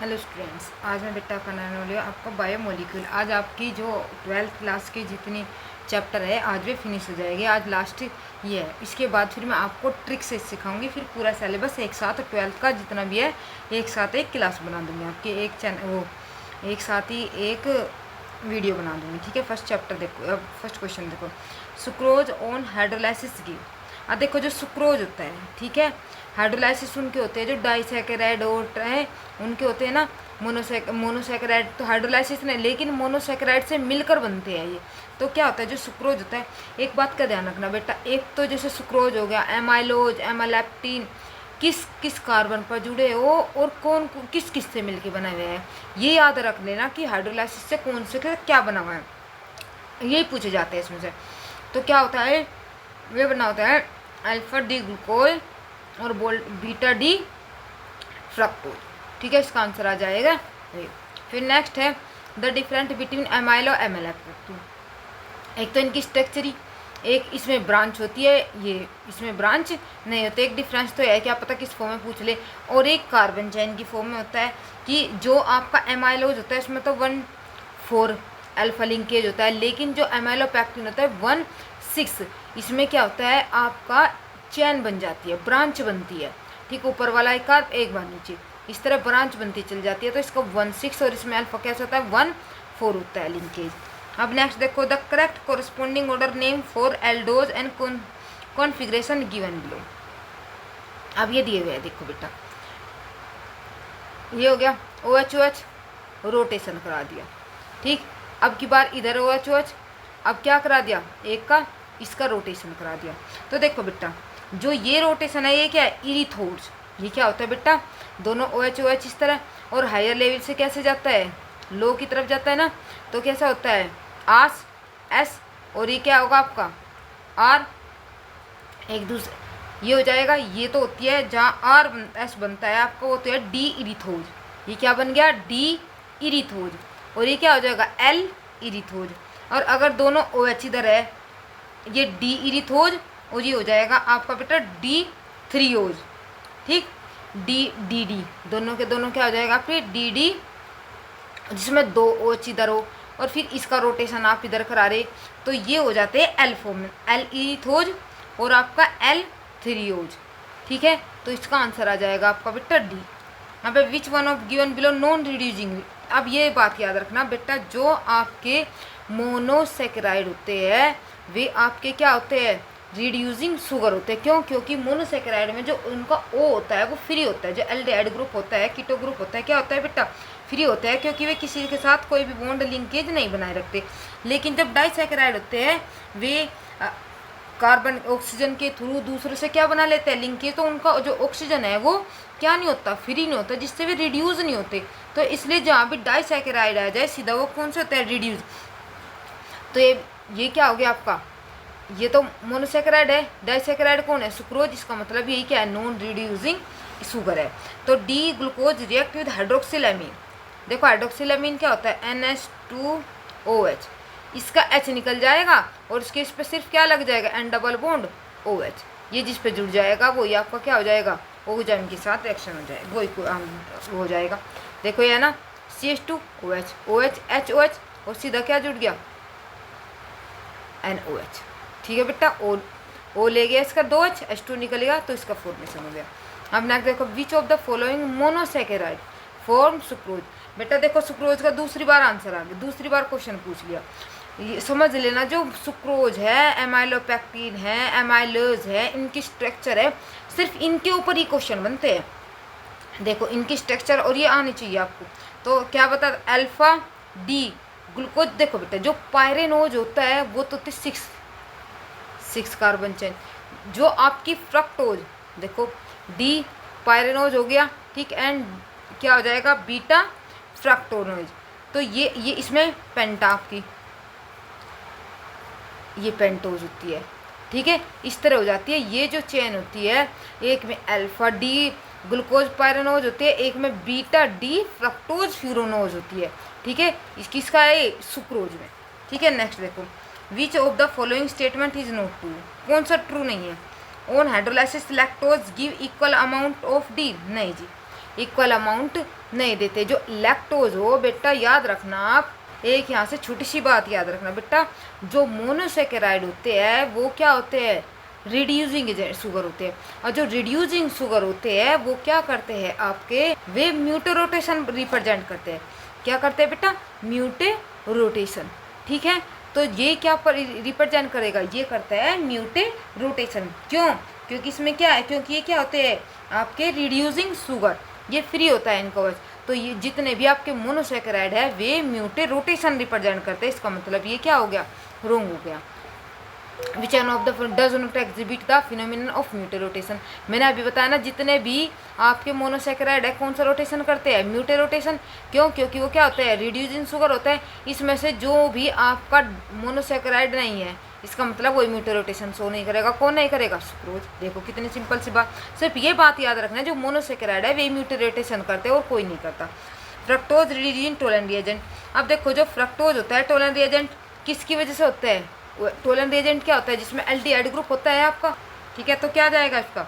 Hello students, आज मैं बेटा बनाने वाली हूँ आपका बायोमोलिक्यूल। आज आपकी जो 12th क्लास की जितनी चैप्टर है आज वे फिनिश हो जाएगी। आज लास्ट ये है। इसके बाद फिर मैं आपको ट्रिक से सिखाऊंगी। फिर पूरा सिलेबस एक साथ 12th का जितना भी है एक साथ एक क्लास बना दूँगी आपकी, एक चैनल वो एक साथ ही एक वीडियो बना दूँगी। ठीक है, फर्स्ट चैप्टर देखो। अब फर्स्ट क्वेश्चन देखो, सुक्रोज ऑन हाइड्रोलाइसिस गिव। अब देखो जो सुक्रोज होता है, ठीक है, हाइड्रोलाइसिस उनके होते हैं जो डाइसैकेराइड होते हैं, उनके होते हैं ना मोनोसैकेराइड। तो हाइड्रोलाइसिस नहीं, लेकिन मोनोसैकेराइड से मिलकर बनते हैं ये। तो क्या होता है जो सुक्रोज होता है, एक बात का ध्यान रखना बेटा, एक तो जैसे सुक्रोज हो गया, एमाइलोज, एमालेप्टीन, किस किस कार्बन पर जुड़े हो और कौन किस किस से मिलके बने हुए हैं, ये याद रख लेना कि हाइड्रोलाइसिस से कौन से क्या बना हुआ है, यही पूछे जाते हैं इसमें से। तो क्या होता है, वे बना होता है अल्फा डी ग्लूकोज और बीटा डी फ्रक्टोज। ठीक है, इसका आंसर आ जाएगा ये। फिर नेक्स्ट है द डिफरेंट बिटवीन एमाइलो एमाइलेक्टिन। एक तो इनकी स्ट्रक्चरी, एक इसमें ब्रांच होती है, ये इसमें ब्रांच नहीं होती। एक डिफरेंस तो है, क्या पता किस फॉर्म में पूछ ले। और एक कार्बन चेन की फॉर्म में होता है कि जो आपका एमाइलोज होता है इसमें तो 1,4 अल्फा लिंकेज होता है, लेकिन जो एमाइलोपेक्टिन होता है 1,6। इसमें क्या होता है, आपका चैन बन जाती है, ब्रांच बनती है। ठीक, ऊपर वाला एक कार्ब, एक बार नीचे, इस तरह ब्रांच बनती चली जाती है। तो इसका 1,6 और इसमें अल्फा कैसा होता है 1,4 होता है लिंकेज। अब नेक्स्ट देखो, the correct corresponding order name for aldoses and configuration given below. अब ये दिए हुए हैं, देखो बेटा, ये हो गया OH रोटेशन करा दिया। ठीक, अब की बार इधर OH, अब क्या करा दिया, एक का इसका रोटेशन करा दिया। तो देखो बेटा, जो ये रोटेशन है ये क्या है, इरिथोर्स। ये क्या होता है बेटा, दोनों OH इस तरह, और हायर लेवल से कैसे जाता है, लो की तरफ जाता है ना। तो कैसा होता है आस S, और ये क्या होगा आपका R, एक दूसरे ये हो जाएगा। ये तो होती है जहाँ RS बनता है आपका, वो होता है डी इरिथोज। ये क्या बन गया, डी इरिथोज। और ये क्या हो जाएगा, L इरिथोज। और अगर दोनों OH इधर है, ये डी इरिथोज, और ये हो जाएगा आपका बेटा डी थ्रियोज। ठीक, डी दोनों के दोनों क्या हो जाएगा फिर डी, जिसमें 2 OH इधर हो, और फिर इसका रोटेशन आप इधर करा रहे, तो ये हो जाते हैं L फॉर्म में, L इरिथोज और आपका L थ्रियोज। ठीक है, तो इसका आंसर आ जाएगा आपका बेटा डी। यहाँ पे विच one of given below non reducing. अब ये बात याद रखना बेटा, जो आपके मोनोसेकेराइड होते हैं वे आपके क्या होते हैं, रिड्यूसिंग शुगर होते हैं। क्यों, क्योंकि मोनोसेकेराइड में जो उनका O होता है वो फ्री होता है, जो एल्डिहाइड ग्रुप होता है, कीटो ग्रुप होता है, क्या होता है बेटा, फ्री होता है, क्योंकि वे किसी के साथ कोई भी बॉन्ड लिंकेज नहीं बनाए रखते। लेकिन जब डाइसेकेराइड होते हैं वे कार्बन ऑक्सीजन के थ्रू दूसरे से क्या बना लेते हैं, लिंकेज। तो उनका जो ऑक्सीजन है वो क्या नहीं होता, फ्री नहीं होता, जिससे वे रिड्यूस नहीं होते। तो इसलिए जहाँ भी डाइसेकेराइड आ जाए सीधा वो कौन से होता है, रिड्यूस। तो ये क्या हो गया आपका, ये तो मोनोसेकेराइड है, डाइसेकेराइड कौन है, सुक्रोज। इसका मतलब यही क्या है, नॉन रिड्यूसिंग शुगर है। तो डी ग्लूकोज रिएक्ट विद हाइड्रोक्सिलामीन। देखो हाइड्रोक्सिलामीन क्या होता है, NH2OH। इसका H निकल जाएगा और इसके इस पर सिर्फ क्या लग जाएगा, N डबल बॉन्ड OH। ये जिस पे जुड़ जाएगा वो ये आपका क्या हो जाएगा, ओजाइम के साथ रिएक्शन हो जाएगा, वो हो जाएगा। देखो ये है ना CH2OH, OH HOH, और सीधा क्या जुड़ गया, NOH। ठीक है बेटा, O ले गया इसका 2H, H2 निकलेगा तो इसका फॉर्मेशन हो गया। अब नेक्स्ट देखो, which of the following monosaccharide form sucrose. बेटा देखो सुक्रोज का दूसरी बार आंसर आ गया, दूसरी बार क्वेश्चन पूछ लिया। ये समझ लेना, जो सुक्रोज है, एमाइलोपेक्टिन है, एमाइलोज है, इनकी स्ट्रक्चर है, सिर्फ इनके ऊपर ही क्वेश्चन बनते हैं। देखो इनकी स्ट्रक्चर और ये आनी चाहिए आपको। तो क्या बता, अल्फा डी ग्लूकोज। देखो बेटा जो पायरेनोज होता है वो तो 6 कार्बन चेन। जो आपकी फ्रक्टोज, देखो डी पायरेनोज हो गया, ठीक, एंड क्या हो जाएगा, बीटा फ्रक्टोनोज। तो ये इसमें पेंटा आपकी ये पेंटोज होती है। ठीक है, इस तरह हो जाती है। ये जो चेन होती है, एक में अल्फा डी ग्लूकोज पायरेनोज होती है, एक में बीटा डी फ्रक्टोज फ्यूरोनोज होती है। ठीक है, किसका है, सुक्रोज में। ठीक है, नेक्स्ट देखो, which of the following statement is not true. कौन सा ट्रू नहीं है, on hydrolysis lactose give equal amount of D. नहीं जी, इक्वल अमाउंट नहीं देते। जो लैक्टोज हो बेटा, याद रखना आप, एक यहाँ से छोटी सी बात याद रखना बेटा, जो मोनोसेकेराइड होते हैं वो क्या होते हैं, रिड्यूसिंग एजेंट शुगर होते हैं। और जो रिड्यूसिंग शुगर होते हैं वो क्या करते हैं आपके, वे म्यूटेरोटेशन रिप्रेजेंट करते हैं। क्या करते हैं बेटा, म्यूटेरोटेशन। ठीक है, तो ये क्या पर रिप्रेजेंट करेगा, ये करता है म्यूटेरोटेशन। क्यों, क्योंकि इसमें क्या है, क्योंकि ये क्या होते हैं आपके रिड्यूसिंग शुगर, ये फ्री होता है इनका वजह। तो ये जितने भी आपके मोनोसेकेराइड है वे म्यूटेरोटेशन रिप्रेजेंट करते हैं। इसका मतलब ये क्या हो गया, रोंग हो गया। Which one of the does not exhibit the phenomenon of mutarotation. मैंने अभी बताया ना, जितने भी आपके मोनोसेकेराइड है कौन सा रोटेशन करते हैं, म्यूटेरोटेशन। क्यों, क्योंकि वो क्या होता है, रिड्यूसिंग शुगर होता है। इसमें से जो भी आपका मोनोसेकेराइड नहीं है, इसका मतलब वही म्यूटेरोटेशन शो नहीं करेगा। कौन नहीं करेगा, सुक्रोज। देखो कितनी सिंपल सी बात, सिर्फ ये बात याद रखना है, जो मोनोसेकेराइड है वे म्यूटेरोटेशन करते हैं और कोई नहीं करता। Fructose reducing tolerant reagent. अब देखो जो फ्रक्टोज होता है टोलेंट रिएजेंट किसकी वजह से होता है, टोलेंट रिएजेंट क्या होता है, जिसमें एल्डिहाइड ग्रुप होता है आपका। ठीक है, तो क्या आ जाएगा इसका,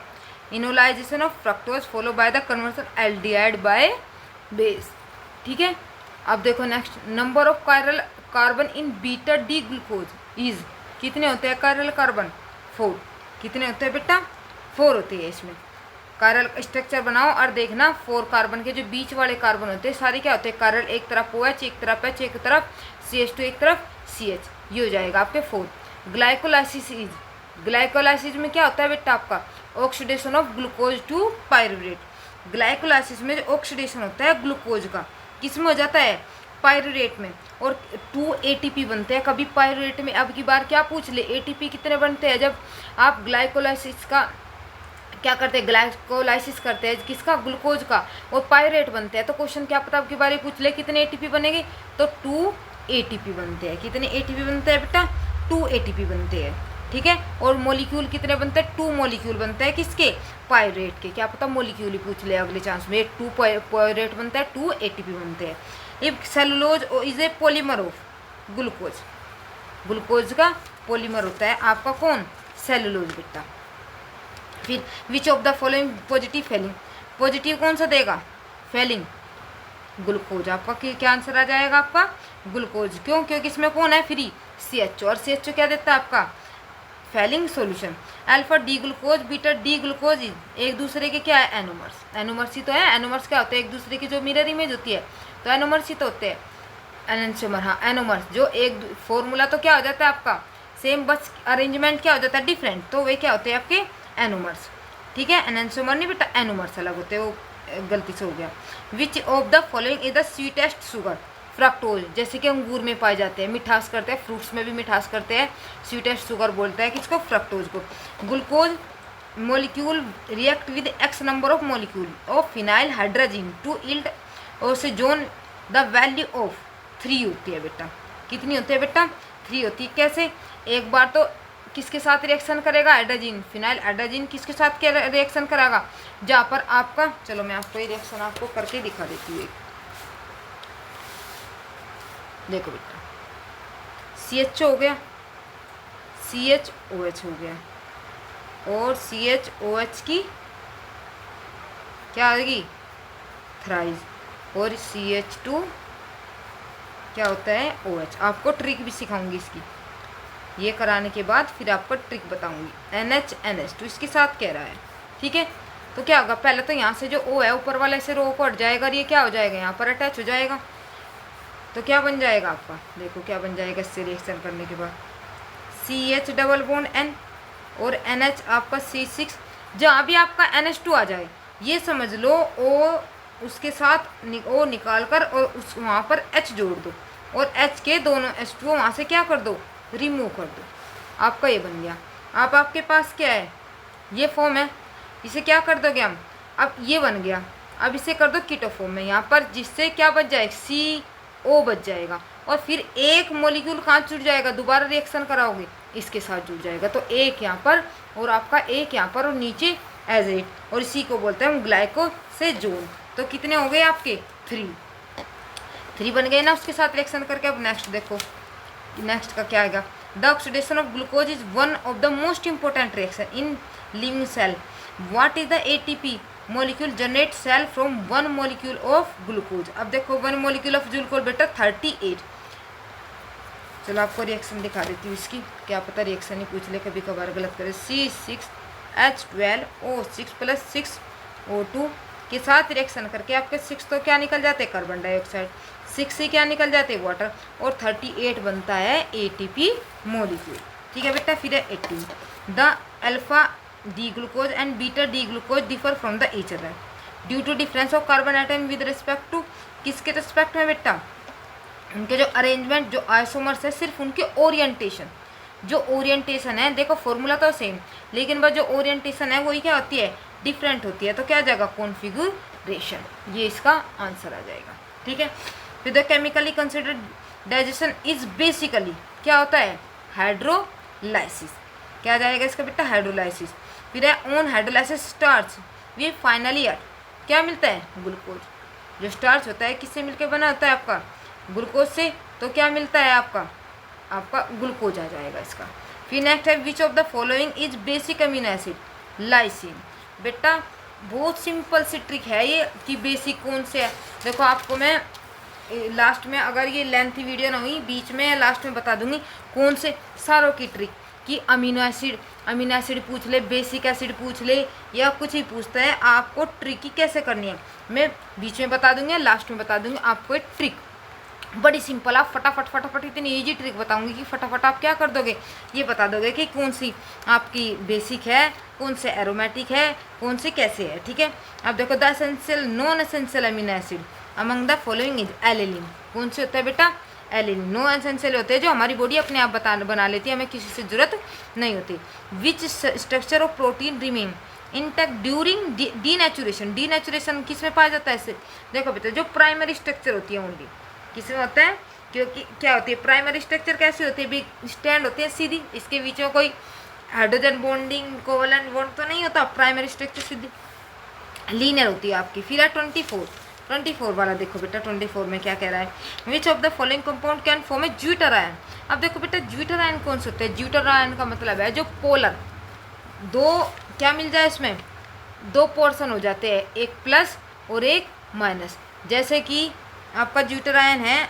enolisation of fructose follow by the conversion aldehyde by base. ठीक है, अब देखो next, number of chiral carbon in beta D glucose is, कितने होते हैं कायरल कार्बन, 4। कितने होते हैं बेटा, 4 होते हैं। इसमें कायरल स्ट्रक्चर बनाओ और देखना, 4 कार्बन के जो बीच वाले कार्बन होते हैं सारे क्या होते हैं, कायरल, एक तरफ OH, एक तरफ H, एक तरफ CH2, एक तरफ CH, ये हो जाएगा आपके 4। ग्लाइकोलाइसिस इज, ग्लाइकोलाइसिस में क्या होता है बेटा आपका, oxidation of glucose to pyruvate. Glycolysis में जो ऑक्सीडेशन होता है ग्लूकोज का, किस में हो जाता है, पायरुवेट में, और 2 ATP बनते हैं कभी पायरुवेट में। अब की बार क्या पूछ ले, ATP कितने बनते हैं, जब आप ग्लाइकोलाइसिस का क्या करते हैं, ग्लाइकोलाइसिस करते हैं किसका, ग्लूकोज का, और पायरेट बनते हैं। तो क्वेश्चन क्या पता आपके बारे में पूछ ले कितने ATP बनेंगे, तो 2 ATP बनते हैं। कितने ATP बनते हैं बेटा, 2 ATP बनते हैं। ठीक है, और मॉलिक्यूल कितने बनते हैं, 2 मॉलिक्यूल बनते हैं किसके, पायरेट के। क्या पता मॉलिक्यूल ही पूछ ले अगले चांस में, 2 पायरेट बनता है, 2 ATP बनते हैं। If cellulose is a polymer of glucose, glucose का पॉलीमर होता है आपका कौन, सेलुलोज बेटा। फिर which of the following positive Fehling, positive कौन सा देगा, फेलिंग, ग्लूकोज। आपका क्या आंसर आ जाएगा आपका, ग्लूकोज। क्यों, क्योंकि इसमें कौन है, फ्री CH, और CH क्या देता है आपका, Fehling solution. Alpha D glucose beta D glucose एक दूसरे के क्या है, एनोमर्स। एनोमर्स ही तो है, एनोमर्स क्या होते हैं, एक दूसरे की जो मिरर इमेज होती है, तो एनोमर्स ही तो होते हैं, एनेंसोमर। हाँ, एनोमर्स जो एक फॉर्मूला तो क्या हो जाता है आपका सेम, बस अरेंजमेंट क्या हो जाता है डिफरेंट, तो वे क्या होते हैं आपके एनोमर्स। ठीक है, एनेंसोमर नहीं बेटा, एनोमर्स अलग होते हैं, वो गलती से हो गया। विच of the following is the sweetest sugar, fructose, जैसे कि अंगूर में पाए जाते हैं, मिठास करते हैं, फ्रूट्स में भी मिठास करते हैं, स्वीटेस्ट शुगर बोलता है किसको, फ्रक्टोज को। Glucose molecule react with X number of molecule of phenyl hydrogen to yield osazone the value of 3 होती है बेटा। कितनी होती है बेटा, 3 होती है। कैसे, एक बार तो किसके साथ रिएक्शन करेगा, हाइड्रोजन, फिनाइल हाइड्रोजन किसके साथ क्या रिएक्शन कराएगा, जहाँ पर आपका, चलो मैं आपको ये रिएक्शन आपको करके दिखा देती हूँ। देखो बेटा, CH हो गया, CHOH हो गया, और CHOH की क्या आएगी, थ्राइज, और CH2 क्या होता है, OH। आपको ट्रिक भी सिखाऊंगी इसकी, ये कराने के बाद फिर आपको ट्रिक बताऊंगी। NH2 इसके साथ कह रहा है। ठीक है, तो क्या होगा, पहले तो यहाँ से जो O है ऊपर वाले से रो को हट जाएगा, और ये क्या हो जाएगा, यहाँ पर अटैच हो जाएगा। तो क्या बन जाएगा आपका, देखो क्या बन जाएगा इससे रिएक्शन करने के बाद, CH डबल बॉन्ड N, और NH आपका C6। जहाँ भी आपका NH2 आ जाए, ये समझ लो O उसके साथ O निकाल कर और उस वहाँ पर H जोड़ दो, और H के दोनों H2 वहाँ से क्या कर दो, रिमूव कर दो। आपका ये बन गया। अब आपके पास क्या है, ये फॉर्म है, इसे क्या कर दोगे हम, अब ये बन गया। अब इसे कर दो कीटो फॉर्म में यहाँ पर, जिससे क्या बच जाएगा, CO बच जाएगा, और फिर एक मॉलिक्यूल कहाँ जुड़ जाएगा, दोबारा रिएक्शन कराओगे इसके साथ जुड़ जाएगा। तो एक यहाँ पर और आपका एक यहाँ पर, और नीचे एजेट, और इसी को बोलते हैं हम ग्लाइकोसेजोन। तो कितने हो गए आपके, 3 बन गए ना उसके साथ रिएक्शन करके। अब नेक्स्ट देखो, नेक्स्ट का क्या आएगा, the oxidation of glucose is one of the most important reaction in living cell. What is the ATP molecule generate cell from 1 molecule of glucose. अब देखो 1 मॉलिक्यूल ऑफ ग्लूकोज बेटा 38। चलो आपको रिएक्शन दिखा देती हूँ इसकी, क्या पता रिएक्शन ही पूछ ले कभी कभार गलत करे। C6H12O6 + 6O2 के साथ रिएक्शन करके आपके 6 तो क्या निकल जाते हैं कार्बन डाइऑक्साइड, 6 से क्या निकल जाते हैं वाटर, और 38 बनता है ATP मॉलिक्यूल। ठीक है बेटा। फिर है 18, the alpha D glucose and beta D glucose differ from the each other due to difference of carbon item with respect to, किसके रिस्पेक्ट में बेटा, उनके जो अरेंजमेंट, जो आइसोमर्स है, सिर्फ उनके ओरिएंटेशन, जो ओरिएंटेशन है, देखो फॉर्मूला तो सेम, लेकिन बस जो ओरिएंटेशन है वही क्या होती है, डिफरेंट होती है। तो क्या आ जाएगा, कॉन्फ़िगरेशन, ये इसका आंसर आ जाएगा। ठीक है। फिर the chemically considered digestion is basically क्या होता है, हाइड्रोलाइसिस। क्या आ जाएगा इसका बेटा, हाइड्रोलाइसिस। फिर है on hydrolysis starch we finally at, क्या मिलता है, ग्लूकोज। जो स्टार्च होता है किससे मिलकर बना होता है आपका, ग्लूकोज से, तो क्या मिलता है आपका ग्लूकोज आ जाएगा इसका। फिर नेक्स्ट है which of the following is basic amino acid, lysine. बेटा बहुत सिंपल सी ट्रिक है ये कि बेसिक कौन से है। देखो आपको मैं लास्ट में, अगर ये लेंथी वीडियो ना हुई, बीच में या लास्ट में बता दूंगी कौन से सारों की ट्रिक, कि अमीनो एसिड पूछ ले, बेसिक एसिड पूछ ले, या कुछ ही पूछता है, आपको ट्रिक ही कैसे करनी है मैं बीच में बता दूंगी, लास्ट में बता दूंगी आपको एक ट्रिक बड़ी सिंपल। आप फटाफट इतनी इजी ट्रिक बताऊंगी कि फटाफट आप क्या कर दोगे, ये बता दोगे कि कौन सी आपकी बेसिक है, कौन से एरोमेटिक है, कौन से कैसे है। ठीक है। अब देखो the essential non essential amino acid among the following is alanine. कौन से होता है बेटा, एलिनिन। नो एसेंशियल होते हैं जो हमारी बॉडी अपने आप बना लेती है, हमें किसी से जरूरत नहीं होती। Which structure of protein remain intact during denaturation. Denaturation किस में पाया जाता है इससे, देखो बेटा जो प्राइमरी स्ट्रक्चर होती है ओनली किसमें होता है, क्योंकि क्या होती है प्राइमरी स्ट्रक्चर, कैसी होती है, भी स्टैंड होती है सीधी, इसके बीच में कोई हाइड्रोजन बॉन्डिंग कोवलेंट बॉन्ड तो नहीं होता, प्राइमरी स्ट्रक्चर सीधी लीनियर होती है आपकी। फिर है 24 वाला, देखो बेटा 24 में क्या कह रहा है, which of the following compound can form A zwitter ion. अब देखो बेटा ज्यूटर आयन कौन से होते हैं, ज्यूटर आयन का मतलब है जो पोलर, दो क्या मिल जाए इसमें, दो पोर्शन हो जाते हैं, एक प्लस और एक माइनस। जैसे कि आपका ज्यूटर आयन है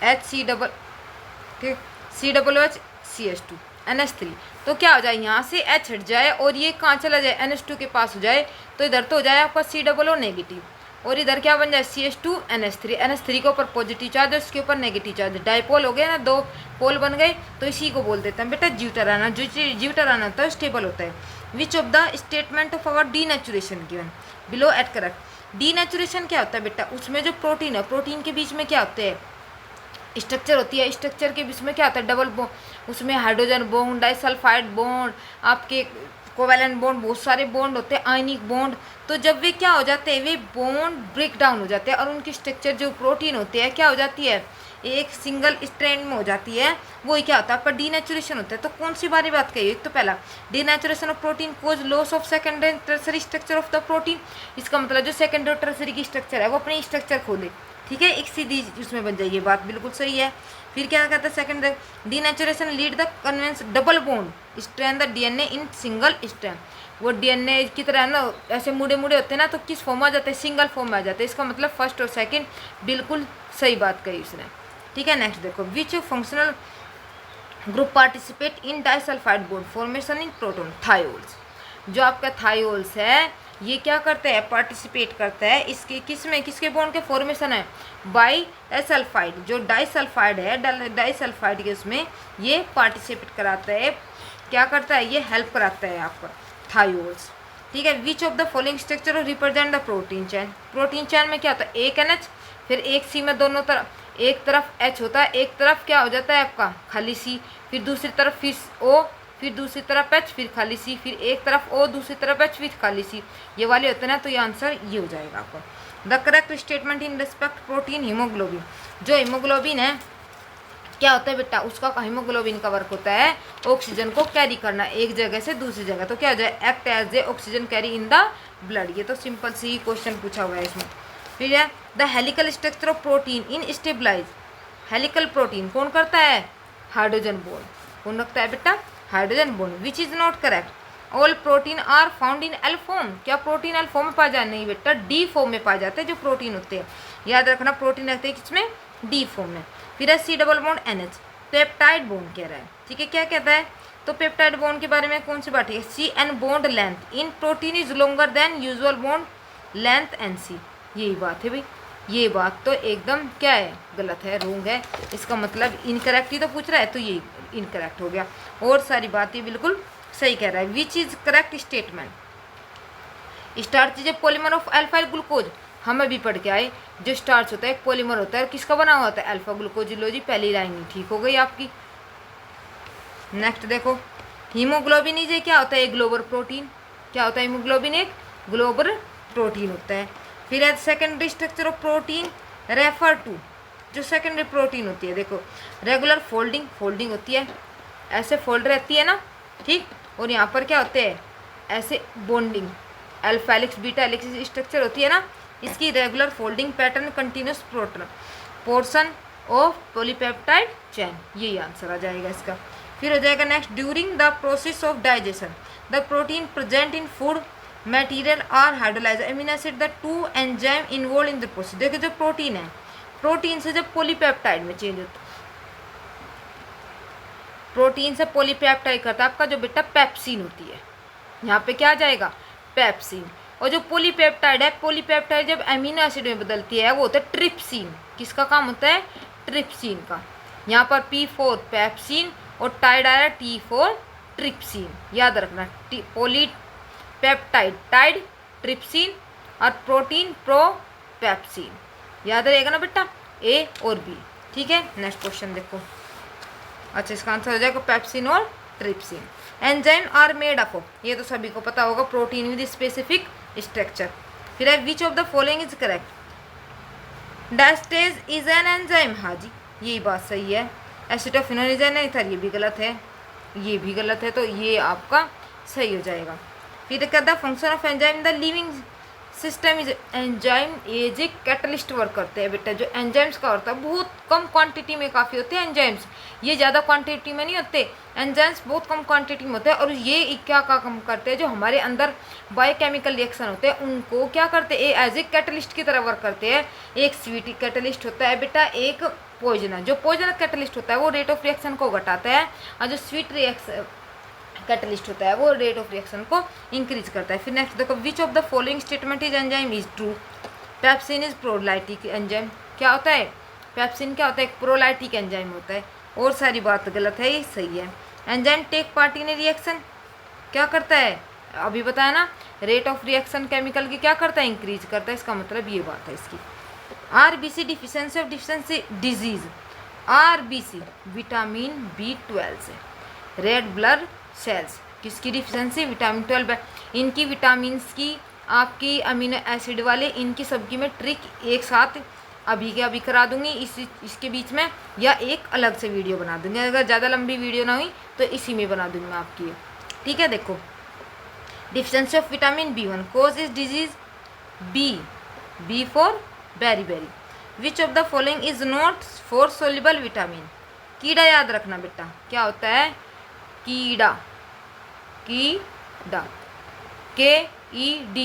HC, ठीक, COOH NH3, तो क्या हो जाए यहाँ से H हट जाए और ये कहाँ चला जाए, NH2 के पास हो जाए, तो इधर तो हो जाए आपका COO नेगेटिव, और इधर क्या बन जाए CH2 NH3। NH3 के ऊपर पॉजिटिव चार्ज और इसके ऊपर नेगेटिव चार्ज, डाइपोल हो गया ना, दो पोल बन गए, तो इसी को बोल देते हैं बेटा ज्यूटर आयन। जो ज्यूटर आयन होता है स्टेबल होता है। Which of the statement of our denaturation given below at correct. Denaturation क्या होता है बेटा, उसमें जो प्रोटीन है, प्रोटीन के बीच में क्या होते हैं, स्ट्रक्चर होती है, स्ट्रक्चर के बीच में क्या होता है, डबल बॉन्ड, उसमें हाइड्रोजन बॉन्ड, डाइसल्फाइड बॉन्ड, आपके कोवैलेंट बॉन्ड, बहुत सारे बॉन्ड होते हैं, आयनिक बॉन्ड। तो जब वे क्या हो जाते हैं, वे बॉन्ड ब्रेक डाउन हो जाते हैं और उनकी स्ट्रक्चर जो प्रोटीन होती है क्या हो जाती है, एक सिंगल स्ट्रैंड में हो जाती है, वही क्या होता है आपका डीनेचुरेशन होता है। तो कौन सी बारी बात कही, एक तो पहला denaturation of protein cause loss of secondary tertiary structure of the protein, इसका मतलब जो सेकेंडरी और टर्सरी की स्ट्रक्चर है वो अपनी स्ट्रक्चर खो दे। ठीक है, एक सीधी उसमें बन जाइए, बात बिल्कुल सही है। फिर क्या कहता है second, denaturation lead the conveyance double bond strand the DNA in single strand. वो डीएनए की तरह है ना, ऐसे मुड़े मुड़े होते हैं ना, तो किस फॉर्म में आ जाते हैं, सिंगल फॉर्म में आ जाते हैं। इसका मतलब फर्स्ट और सेकंड बिल्कुल सही बात कही उसने। ठीक है, नेक्स्ट देखो, विच functional group participate in disulphide bond formation in proton, thiols. जो आपका थायोल्स है ये क्या करते हैं, पार्टिसिपेट करता है इसके किसमें, किसके बॉन्ड के फॉर्मेशन है, बाई डाइसल्फाइड। जो डाइसल्फाइड है, डाइसल्फाइड के उसमें ये पार्टिसिपेट कराता है, क्या करता है, ये हेल्प कराता है आपका थायोल्स। ठीक है, which of the following structure represent the protein chain. Protein chain में क्या होता है, एक NH, फिर एक C में दोनों तरफ, एक तरफ H होता है, एक तरफ क्या हो जाता है आपका खाली C, फिर दूसरी तरफ फिर O, फिर दूसरी तरफ H, फिर खाली C, फिर एक तरफ O, दूसरी तरफ H, फिर खाली C, ये वाले होते हैं ना, तो ये आंसर ये हो जाएगा आपको। The correct statement in respect protein haemoglobin. जो हीमोग्लोबिन है क्या होता है बेटा, उसका हीमोग्लोबिन का वर्क होता है ऑक्सीजन को कैरी करना एक जगह से दूसरी जगह, तो क्या हो जाए, act as a oxygen carry in the blood. ये तो सिंपल सी क्वेश्चन पूछा हुआ है इसमें। फिर है the helical structure of protein in stabilize. Helical protein कौन करता है, हाइड्रोजन बॉन्ड। कौन रखता है बेटा, hydrogen bond. Which is not correct, all protein are found in L form, क्या प्रोटीन एल फॉर्म में पाए जाते? नहीं बेटा, डी फॉर्म में पाए जाते हैं जो प्रोटीन होते हैं। याद रखना, प्रोटीन रहते हैं किसमें? डी फॉर्म में। फिर है C double bond N H, peptide bond कह रहा है, ठीक है। क्या कहता है? तो पेप्टाइड बॉन्ड के बारे में कौन सी बात है? C N bond length in protein is longer than usual bond length N C, यही बात है भाई। ये बात तो एकदम क्या है? गलत है, रोंग है। इसका मतलब इनकरेक्ट ही तो पूछ रहा है, तो ये इनकरेक्ट हो गया। और सारी बातें बिल्कुल सही कह रहा है। Which is correct statement? Starch is a polymer of alpha glucose, हमें भी पढ़ के आए। जो स्टार्च होता है एक पॉलीमर होता है, किसका बना हुआ होता है? Alpha glucose. लो जी, पहली लाइन ठीक हो गई आपकी। नेक्स्ट देखो, हीमोग्लोबिन इज क्या होता है? एक ग्लोबल प्रोटीन। क्या होता है हीमोग्लोबिन? एक ग्लोबल प्रोटीन होता है। फिर है secondary structure of protein refer to, जो सेकेंडरी प्रोटीन होती है, देखो रेगुलर फोल्डिंग, फोल्डिंग होती है, ऐसे फोल्ड रहती है ना, ठीक। और यहाँ पर क्या होते हैं? ऐसे bonding, alpha helix beta helix structure होती है ना, इसकी regular folding pattern continuous proton portion of polypeptide chain, यही आंसर आ जाएगा इसका। फिर हो जाएगा next, during the process of digestion the protein present in food material are hydrolyse amino acid the two enzyme involve in the process. देखो जो protein है, प्रोटीन से जब पॉलीपेप्टाइड में चेंज होता है, प्रोटीन से पॉलीपेप्टाइड करता है आपका जो बेटा पेप्सिन होती है, यहाँ पे क्या आ जाएगा? पेप्सिन। और जो पॉलीपेप्टाइड है, पॉलीपेप्टाइड जब अमीनो एसिड में बदलती है वो होता है ट्रिप्सिन। किसका काम होता है? ट्रिप्सिन का। यहाँ पर P4 पेप्सिन और टाइड आया T4 ट्रिप्सिन। याद रखना, पॉलीपेप्टाइड टाइड ट्रिप्सिन और प्रोटीन प्रोपेप्सिन। याद रहेगा ना बेटा, ए और बी, ठीक है। नेक्स्ट क्वेश्चन देखो। अच्छा, इसका आंसर हो जाएगा पेप्सिन और trypsin. Enzyme are made up of, ये तो सभी को पता होगा, प्रोटीन विद स्पेसिफिक स्ट्रक्चर। फिर है which of the following is correct? Diastase is an enzyme, हाँ जी यही बात सही है। एसिटोफिनोल इज एन एथर, ये भी गलत है, ये भी गलत है, तो ये आपका सही हो जाएगा। फिर कहता है function of enzyme the living system is, enzyme as a catalyst work करते हैं बेटा। जो एंजाइम्स का होता है बहुत कम क्वांटिटी में काफ़ी होते हैं एंजाइम्स, ये ज़्यादा क्वांटिटी में नहीं होते, एंजाइम्स बहुत कम क्वांटिटी में होते हैं। और ये क्या कम करते हैं? जो हमारे अंदर बायोकेमिकल रिएक्शन होते हैं उनको क्या करते हैं? एज ए कैटलिस्ट की तरह वर्क करते हैं। एक स्वीट कैटलिस्ट होता है बेटा, एक पॉइजनर। जो पॉइजनर कैटलिस्ट होता है वो रेट ऑफ रिएक्शन को घटाता है, और जो स्वीट रिएक्शन कैटलिस्ट होता है वो रेट ऑफ रिएक्शन को इंक्रीज करता है। फिर नेक्स्ट देखो, which of the following statement is enzyme is true? Pepsin is proteolytic enzyme. क्या होता है? पेप्सिन क्या होता है? एक प्रोलाइटिक एंजाइम होता है। और सारी बात गलत है, ये सही है। Enzyme take part in reaction, क्या करता है? अभी बताया ना, रेट ऑफ रिएक्शन केमिकल की क्या करता है? इंक्रीज करता है। इसका मतलब ये बात है इसकी। RBC deficiency of deficiency disease, RBC vitamin B12 से, रेड ब्लड सेल्स किसकी डिफिशिएंसी? विटामिन 12 है। इनकी विटामिन की आपकी अमीनो एसिड वाले इनकी सबकी मैं ट्रिक एक साथ अभी के अभी करा दूंगी इसके बीच में, या एक अलग से वीडियो बना दूंगी। अगर ज़्यादा लंबी वीडियो ना हुई तो इसी में बना दूंगी मैं आपकी, ठीक है। देखो, deficiency of vitamin B1 causes is disease B for beriberi. Which of the following is not for soluble vitamin? कीड़ा याद रखना बेटा, क्या होता है? कीड़ा, कीड़ा KED,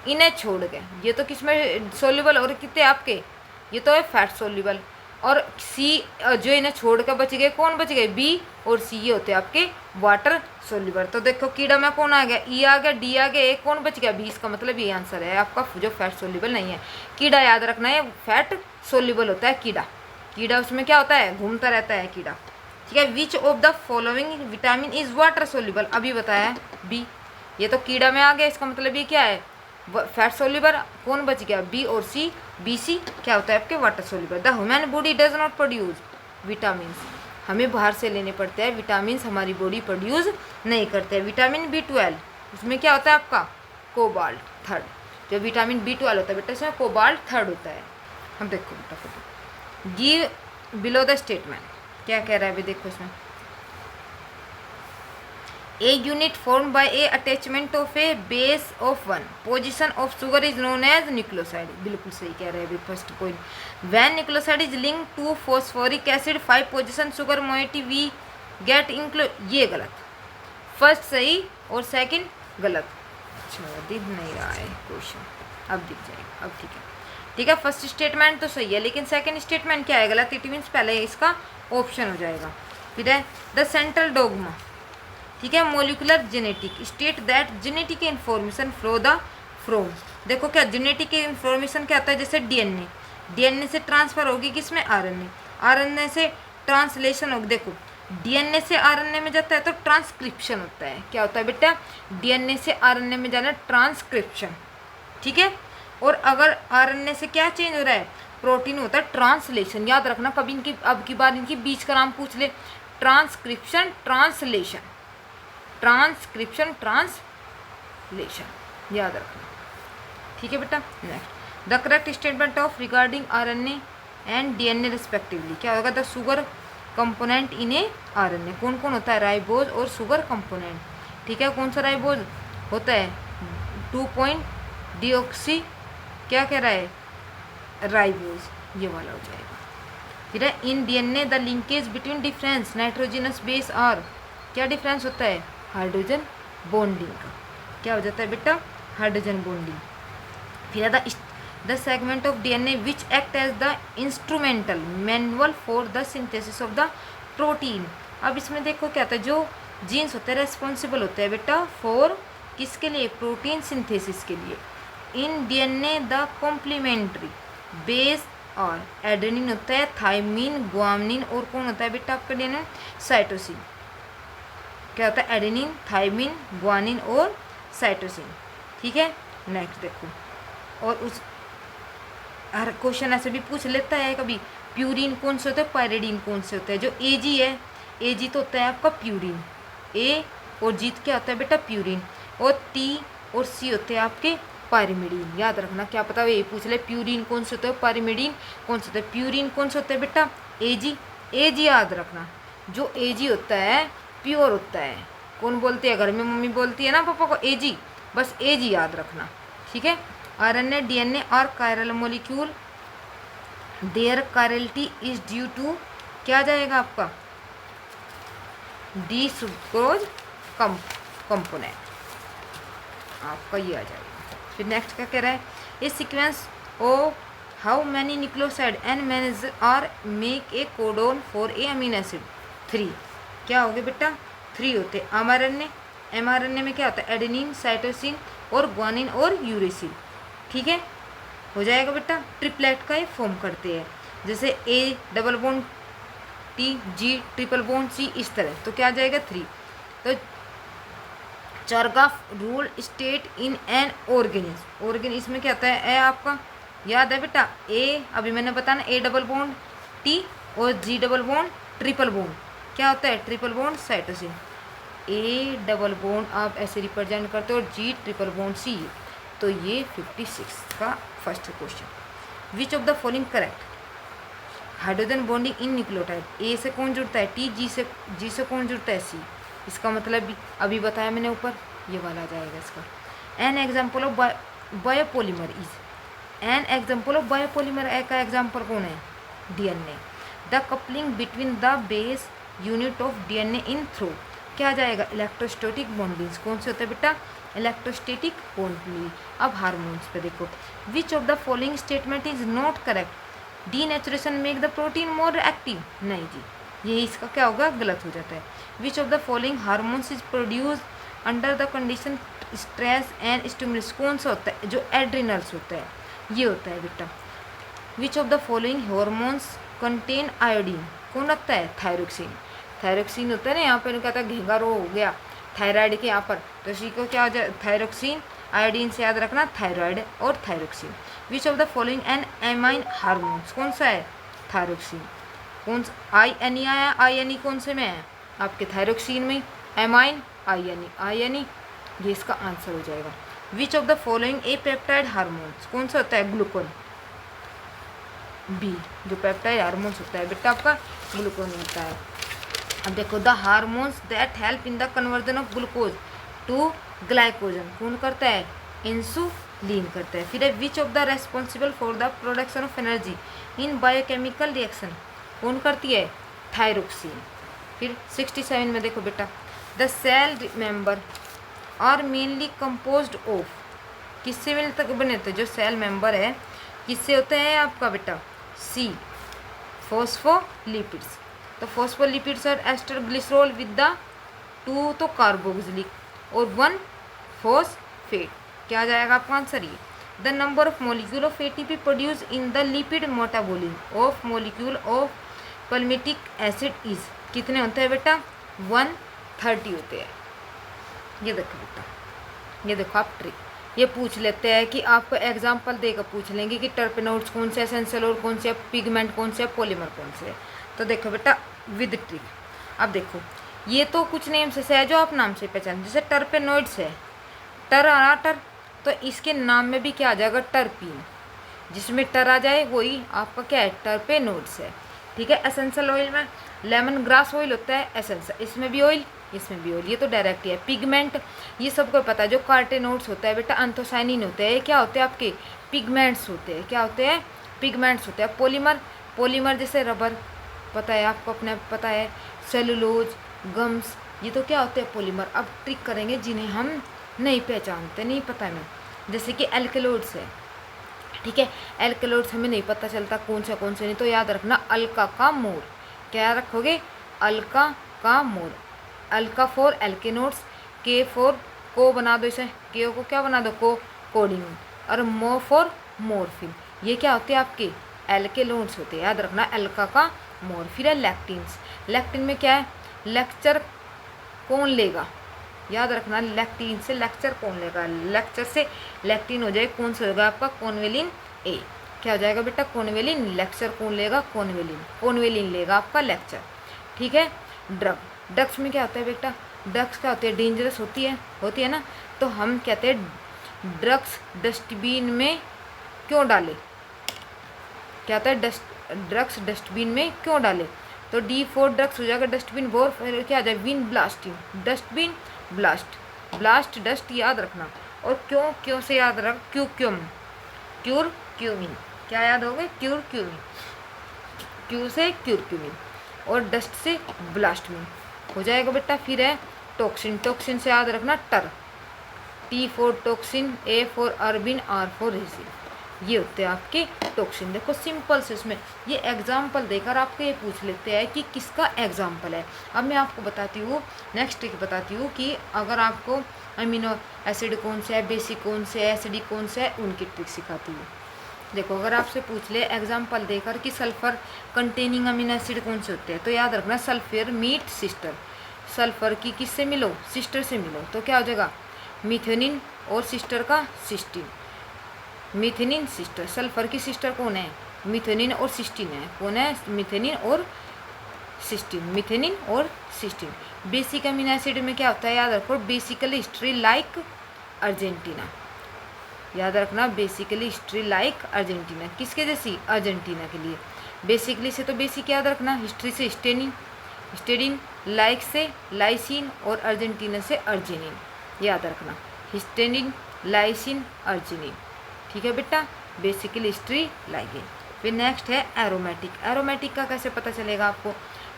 इन्हें छोड़ के ये तो किसमें सोल्यूबल और कितने आपके? ये तो है फैट सोल्यूबल। और सी जो इन्हें छोड़ के बच गए, कौन बच गए? B और C, ये होते हैं आपके वाटर सोल्यूबल। तो देखो कीड़ा में कौन आ गया? E आ गया, D आ गया, एक कौन बच गया? B। इसका मतलब ये आंसर है आपका जो फैट सोल्यूबल नहीं है। कीड़ा याद रखना है, फैट सोल्यूबल होता है कीड़ा। कीड़ा उसमें क्या होता है? घूमता रहता है कीड़ा, ठीक है। Which of the following vitamin is water soluble? अभी बताया है B, ये तो कीड़ा में आ गया। इसका मतलब ये क्या है? Fat soluble. कौन बच गया? B और C। BC क्या होता है आपके? Water soluble. The human body does not produce vitamin, हमें बाहर से लेने पड़ते हैं विटामिन, हमारी बॉडी प्रोड्यूस नहीं करते हैं। विटामिन B12 उसमें क्या होता है आपका? Cobalt third. जो विटामिन B12 होता है बेटा इसमें कोबाल्ट थर्ड होता है। हम देखो बेटा photo, give below the statement, क्या कह रहा है अभी देखो इसमें। A unit formed by a attachment of a base of one position of sugar is known as nucleoside। बिल्कुल सही कह रहे हैं अभी first point. When nucleoside is linked to phosphoric acid 5 position sugar moiety we get include, ये गलत। First सही और सेकंड गलत। अच्छा दिख नहीं रहा है क्वेश्चन, अब दिख जाएगा, अब ठीक है। ठीक है, फर्स्ट स्टेटमेंट तो सही है, लेकिन सेकंड स्टेटमेंट क्या है गलत। इट मीन्स पहले इसका ऑप्शन हो जाएगा। फिर है द सेंट्रल डोगमा, ठीक है, molecular genetic state that genetic information from देखो क्या जेनेटिक इन्फॉर्मेशन क्या होता है, जैसे डीएनए, डीएनए से ट्रांसफर होगी किसमें, आरएनए, आरएनए से ट्रांसलेशन होगी। देखो डीएनए से आरएनए में जाता है तो ट्रांसक्रिप्शन होता है। क्या होता है बेटा, डीएनए से आरएनए में जाना ट्रांसक्रिप्शन, ठीक है। और अगर आरएनए से क्या चेंज हो रहा है, प्रोटीन होता है ट्रांसलेशन। याद रखना, कभी इनकी अब की बार इनकी बीच का नाम पूछ ले, ट्रांसक्रिप्शन ट्रांसलेशन, ट्रांसक्रिप्शन ट्रांसलेशन, याद रखना, ठीक है बेटा। Next the correct statement of regarding RNA and DNA respectively, क्या होगा, the sugar component in A RNA. कौन कौन होता है, राइबोज और शुगर कंपोनेंट, ठीक है। कौन सा राइबोज होता है, 2-डीऑक्सी क्या कह रहा है, राइबोज, ये वाला हो जाएगा। फिर है इन DNA the linkage between difference nitrogenous base और, क्या डिफरेंस होता है, हाइड्रोजन बॉन्डिंग का, क्या हो जाता है बेटा, हाइड्रोजन बॉन्डिंग। फिर the segment of DNA which act as the instrumental manual for the synthesis of the protein. अब इसमें देखो क्या होता है, जो जीन्स होते हैं रेस्पॉन्सिबल होते हैं बेटा फॉर किसके लिए, प्रोटीन सिंथेसिस के लिए। In DNA the complementary base और एडेनिन होता है, थाइमिन, ग्वानिन, और कौन होता है बेटा आपका डीएनए, साइटोसिन। क्या होता है, एडेनिन, थाइमिन, ग्वानिन और साइटोसिन, ठीक है। नेक्स्ट देखो, और उस हर क्वेश्चन ऐसे भी पूछ लेता है कभी, प्यूरिन कौन से होता है, पायरिडीन कौन से होता है। जो एजी है, एजी तो होता है आपका प्यूरिन, ए और जी क्या होता है बेटा, प्यूरिन, और टी और सी होते हैं आपके पायरिमिडीन। याद रखना, क्या पता ये पूछ ले, प्यूरिन कौन से होता है, पायरिमिडीन कौन से होता है। प्यूरिन कौन से होता है बेटा, एजी, एजी याद रखना। जो एजी होता है प्योर होता है। कौन बोलती है घर में, मम्मी बोलती है ना पापा को, एजी, बस एजी याद रखना, ठीक है। आरएनए, डीएनए और chiral molecule their chirality is due to, क्या जाएगा आपका, डी सुक्रोज कंपोनेंट, आपका ये आ जाएगा। फिर नेक्स्ट क्या कह रहा है, a sequence of how many nucleoside and manage are make a codon for a amino acid, 3, क्या हो गया बेटा, 3 होते हैं। एमआरएनए, एमआरएनए में क्या होता है, एडेनिन, साइटोसिन और ग्वानिन और यूरेसिल, ठीक है, हो जाएगा बेटा। ट्रिपलेट का ये फॉर्म करते हैं, जैसे A double bond T, G triple bond C, इस तरह, तो क्या आ जाएगा 3। तो Chargaff rule state in an organism, organism में क्या होता है, ए आपका याद है बेटा, ए अभी मैंने बताना, ए डबल बॉन्ड टी और जी डबल बॉन्ड ट्रिपल बॉन्ड, क्या होता है, ट्रिपल बॉन्ड साइटोसिन। ए डबल बॉन्ड आप ऐसे रिप्रेजेंट करते हो और जी ट्रिपल बॉन्ड सी, तो ये 56 का first question. Which of the following correct, hydrogen bonding in nucleotide, A से कौन जुड़ता है, टी, जी से कौन जुड़ता है, सी, इसका मतलब भी अभी बताया मैंने ऊपर, ये वाला आ जाएगा इसका। An example of biopolymer is, an example of biopolymer का एग्जाम्पल कौन है, DNA. The coupling between the base unit of DNA in through, क्या आ जाएगा, इलेक्ट्रोस्टैटिक बॉन्डिंग्स, कौन से होते हैं बेटा, इलेक्ट्रोस्टैटिक बॉन्डिंग। अब हार्मोन्स पे देखो, which of the following statement is not correct, denaturation make the protein more active, नहीं जी, यही इसका क्या होगा, गलत हो जाता है। Which of the following hormones is produce under the condition stress and stimulus, कौन सा होता है, जो एड्रिनल्स होता है, ये होता है बेटा। विच of the following hormones contain iodine, कौन रखता है, थायरोक्सिन, थायरोक्सिन होता है ना, यहाँ पे कहता है घेंगा रो हो गया थायराइड के यहाँ पर, तो इसी को क्या हो जाए, थायरोक्सिन, आयोडीन से याद रखना, थायराइड और thyroxine. Which of the following an amine hormones, कौन सा है, थायरोक्सिन, कौन सा, आई आया, आई कौन से में है, आपके थायरोक्सिन में, एमाइन आई, ये इसका आंसर हो जाएगा। Which of the following a peptide hormones, कौन सा होता है, ग्लूकोन, बी, जो पेप्टाइड हार्मोन्स होता है बेटा आपका ग्लूकोन होता है। अब देखो, the hormones that help in the conversion of glucose to glycogen, कौन करता है, इंसुलिन करता है। फिर है which of the responsible for the production of energy in biochemical reaction, कौन करती है, थायरोक्सिन। फिर 67 में देखो बेटा, the cell membrane are mainly composed of, किससे मिल तक बने थे जो सेल मेंबर है, किससे होते हैं आपका बेटा, सी फॉस्फोलिपिड्स। तो फॉस्फोलिपिड्स और एस्टर ग्लिसरॉल विद द 2 तो कार्बोक्सिलिक और 1 फॉस्फेट। क्या आ जाएगा आपका आंसर ये। The number of molecule of ATP produce in the lipid metabolism of molecule of palmitic acid is, कितने होते हैं बेटा, 130 होते हैं। ये देखो बेटा, ये देखो आप ट्रिक ये पूछ लेते हैं कि आपको एग्जाम्पल देकर पूछ लेंगे कि टर्पेनोइड्स कौन से, एसेंशियल और कौन से, पिगमेंट कौन से, पॉलीमर कौन से। तो देखो बेटा विद ट्रिक, अब देखो ये तो कुछ नेम से है जो आप नाम से पहचान, जैसे टर्पेनोइड्स है, टर आ रहा टर, तो इसके नाम में भी क्या आ जाएगा, टर्पीन, जिसमें टर आ जाए वही आपका क्या है, टर्पेनोइड्स है। ठीक है। एसेंशियल ऑयल में लेमन ग्रास ऑयल होता है एसेंशियल, इसमें भी ऑयल, इसमें भी ऑयल, ये तो डायरेक्ट ही है। पिगमेंट ये सबको पता है, जो कार्टेनोइड्स होता है बेटा एंथोसाइनिन होते हैं, क्या होते हैं आपके, पिगमेंट्स होते हैं, क्या होते हैं, पिगमेंट्स होते हैं। पॉलीमर, पॉलीमर जैसे रबर पता है आपको, अपने पता है, सेलुलोज, गम्स, ये तो क्या होते हैं, पॉलीमर। अब ट्रिक करेंगे जिन्हें हम नहीं पहचानते, नहीं पता हमें, जैसे कि एल्केलोइड्स है। ठीक है, एल्केलोइड्स हमें नहीं पता चलता कौन से नहीं, तो याद रखना अल्का का मोर, क्या रखोगे, अल्का का मोर। अल्का फॉर एल्केनोड्स, के फॉर को बना दो, इसे के को क्या बना दो, को कोडिंग, और मो फॉर मोरफिन, ये क्या होते हैं आपके, एल्केलोइड्स होते हैं, याद रखना अल्का का मोर। फिर है लैक्टिन्स, लैक्टिन में क्या है, लेक्चर कौन लेगा, याद रखना लैक्टिन से लेक्चर कौन लेगा, लेक्चर से लैक्टिन हो जाए, कौन सा होगा आपका, कोनवेलिन ए, क्या हो जाएगा बेटा, कोनवेलिन। लेक्चर कौन लेगा, कोनवेलिन, कोनवेलिन लेगा आपका लेक्चर। ठीक है। ड्रग, ड्रग्स में क्या होता है बेटा, ड्रग्स क्या होती है, डेंजरस होती है ना, तो हम कहते हैं ड्रग्स डस्टबिन में क्यों डाले, क्या होता है, ड्रग्स डस्टबिन में क्यों डाले, तो डी फॉर ड्रग्स हो जाएगा डस्टबिन, वोर फिर क्या आ जाए, win blasting, dustbin blast, blast dust, याद रखना। और क्यों से याद रख, क्यूर क्यूमिन, क्या याद हो गए, क्यूर क्यूमिन, क्यू से क्यूर क्यूमिन, और डस्ट से ब्लास्टमिन हो जाएगा बेटा। फिर है टॉक्सिन, टॉक्सिन से याद रखना tar, T for toxin, A for अर्बिन, आर फॉर रेजिन, ये होते हैं आपके टॉक्सिन। देखो सिंपल से इसमें ये एग्जाम्पल देकर आपको ये पूछ लेते हैं कि किसका एग्जाम्पल है। अब मैं आपको बताती हूँ, नेक्स्ट ट्रिक बताती हूँ कि अगर आपको अमीनो एसिड कौन से है, बेसिक कौन से है, एसिडिक कौन से है, उनकी ट्रिक सिखाती हूँ। देखो अगर आपसे पूछ ले एग्जाम्पल देकर कि सल्फर कंटेनिंग अमीनो एसिड कौन से होते हैं, तो याद रखना सल्फर मीट सिस्टर, सल्फर की किससे मिलो, सिस्टर से मिलो, तो क्या हो जाएगा, मिथेनिन और सिस्टर का सिस्टीन, मिथेनिन सिस्टर, सल्फर की सिस्टर कौन है, मिथेनिन और सिस्टीन है, कौन है, मिथेनिन और सिस्टीन, मिथेनिन और सिस्टीन। बेसिक अमीनो एसिड में क्या होता है, याद रखो बेसिकली हिस्ट्री लाइक अर्जेंटीना, याद रखना बेसिकली हिस्ट्री लाइक अर्जेंटीना, किसके जैसी, अर्जेंटीना के लिए। बेसिकली से तो बेसिक याद रखना, हिस्ट्री से स्टेनिन, स्टेडिन, लाइक से लाइसिन, और अर्जेंटीना से अर्जेनिन, याद रखना हिस्टेनिन, लाइसिन, अर्जेनिन। ठीक है बेटा, बेसिकली हिस्ट्री लाइगेन। फिर नेक्स्ट है एरोमेटिक, एरोमेटिक का कैसे पता चलेगा आपको,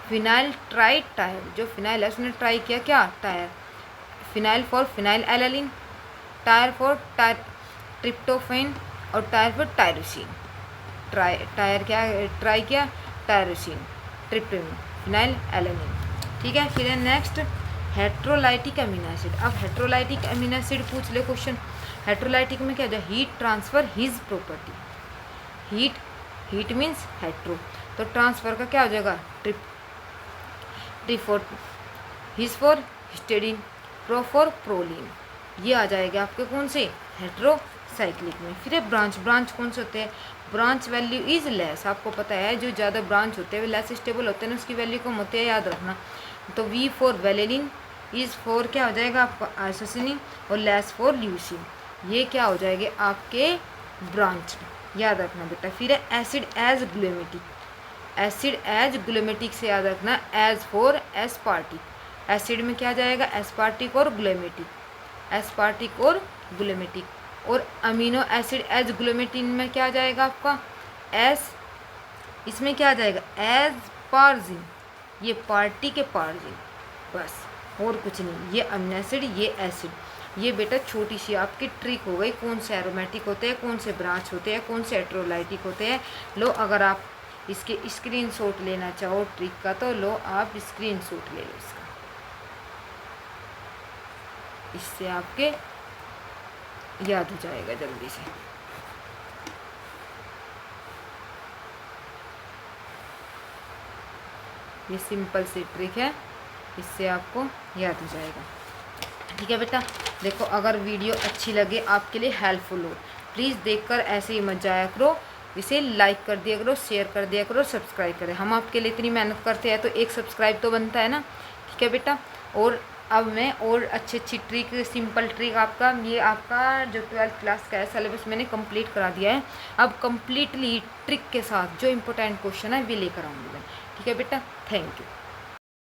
फिनाइल ट्राई टायर, जो फिनाइल है उसने ट्राई किया क्या, tyre, phenyl for phenyl alanine, tyre for tryptophan, और टायर फॉर टायरोसिन, टायर क्या ट्राई किया, टायरोसिन, ट्रिप्टोफेन, फिनाइल एलानिन। ठीक है। फिर है नेक्स्ट हेट्रोलाइटिक अमीनो एसिड। अब हेट्रोलाइटिक अमीनो एसिड पूछ ले क्वेश्चन, हेट्रोलाइटिक में क्या हो जाए, heat transfer his property, heat means hetero, तो ट्रांसफर का क्या हो जाएगा, ट्रिफोर, his for histidine, pro for proline, ये आ जाएगा आपके कौन से, हेट्रोसाइक्लिक में। फिर है ब्रांच, ब्रांच कौन से होते हैं, ब्रांच वैल्यू इज लेस, आपको पता है जो ज़्यादा ब्रांच होते हैं वे लेस स्टेबल होते हैं ना, उसकी वैल्यू कम होती है, याद रखना। तो वी फॉर वेलेनिन, इज फॉर क्या हो जाएगा आपका आइसोसिनिन, और लेस फॉर ल्यूसिन, ये क्या हो जाएंगे आपके ब्रांच, याद रखना बेटा। फिर है एसिड एज ग्लूमेटिक, एसिड एज ग्लूमेटिक से याद रखना एज फॉर एस्पार्टिक, एसिड में क्या जाएगा, एस्पार्टिक और ग्लूमेटिक, एस्पार्टिक और ग्लूमेटिक, और अमीनो एसिड एज ग्लूमेटिन में क्या जाएगा आपका एस, इसमें क्या आ जाएगा एज पार्जिन, ये पार्टी के पार्जिन, बस और कुछ नहीं। ये अमीनो एसिड, ये एसिड, ये बेटा छोटी सी आपकी ट्रिक हो गई, कौन से एरोमेटिक होते हैं, कौन से ब्रांच होते हैं, कौन से एट्रोलाइटिक होते हैं। लो अगर आप इसके स्क्रीनशॉट लेना चाहो ट्रिक का तो लो आप स्क्रीनशॉट ले लो इसका, इससे आपके याद हो जाएगा जल्दी से। ये सिंपल सी ट्रिक है, इससे आपको याद हो जाएगा। ठीक है बेटा, देखो अगर वीडियो अच्छी लगे, आपके लिए हेल्पफुल हो, प्लीज़ देखकर ऐसे ही मत जाया करो, इसे लाइक कर दिया करो, शेयर कर दिया करो, सब्सक्राइब करें। हम आपके लिए इतनी मेहनत करते हैं तो एक सब्सक्राइब तो बनता है ना। ठीक है बेटा, और अब मैं और अच्छी अच्छी ट्रिक, सिंपल ट्रिक आपका, ये आपका जो 12th क्लास का है सिलेबस मैंने कंप्लीट करा दिया है। अब कंप्लीटली ट्रिक के साथ जो इम्पोर्टेंट क्वेश्चन है वे लेकर आऊँगी मैं। ठीक है बेटा, थैंक यू।